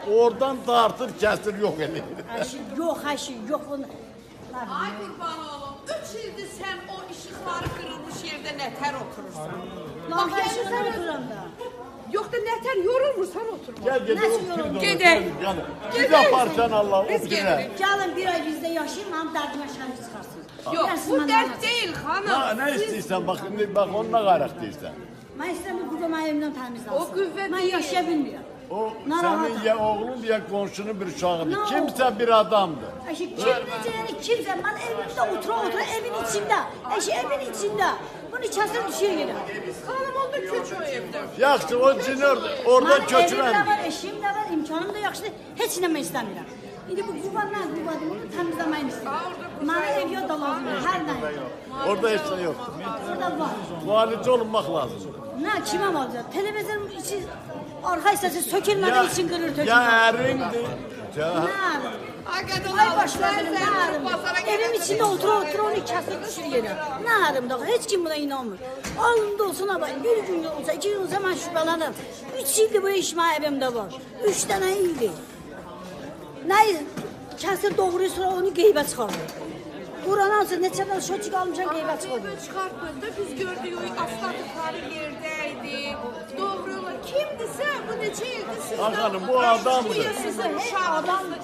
Oradan dartır kesir yok elir. Her şey yok. Ay kurban oğlum, 3 ildir sen o ışıkları kırılmış yerde neter oturursan. Bak yaşasın oturam da. Yok da neter yorulmursan oturma. Gel gel Nasıl o pir yok? dolu. Gidelim. Gel. Gidelim. Bir yaparsan Allah o Biz pire. gelirik. Gelin bir ay bizde yaşayın, hem derdime şahit çıkarsın. Yok Gelsin bu bana dert anlatsın. değil hanım. Ha, ne istiyorsan bak şimdi bak onunla gayrek değilsen. Ben istemiyorum kuvvemi evimden temizlensin. O kuvvet Ben değil. yaşayabilmiyorum. O Narahat. senin ya oğlun ya komşunun bir uşağıydı. Ne oldu? Kimse bir adamdı. Eşi kim diyeceğini kimse. Ben evimde otura evin içinde. Eşi evin içinde. Bunu kesir düşüyor yine. Hanım oldu köç o evde. Yaxşı o cini orada Evim de köçüren. var, eşim de var, imkanım da yaxşı. Heç nə mən istəmirəm. İndi bu quvandan bunu təmizləməyini istəyirəm. Mənə ev yok da lazımdır, hər nə. Orada hiç şey yok. Burada var. Koalici olmak lazım. Nə, kimə alacaq? Televizyon içi, arxa hissəsi sökülmədən için qırır tökülür. Ya erindi. Ya. Nə? Hakikaten Ay Allah başladım, sen nə halim? pazara Evim gidip- içində otur onu kəsir düşür yerə. Nə halim da, heç kim buna inanmır. Alnımda olsun ama bir gün olsa, 2 gün olsa mən şübhələnirəm. 3 ildir bu iş mənim evimdə var. 3 dənə ildir. Nə kəsir doğruysa onu qeybə çıxarır. Buranın sonra neçə dəfə şoçuk almışam qeybə çıxarır. Qeybə çıxartmadı da biz gördük o asfalt yukarı yerdeydi. Doğru yola kimdisə bu neçə ildir sizdən. Hakanım, bu adamdır. Sizin uşağınızdır.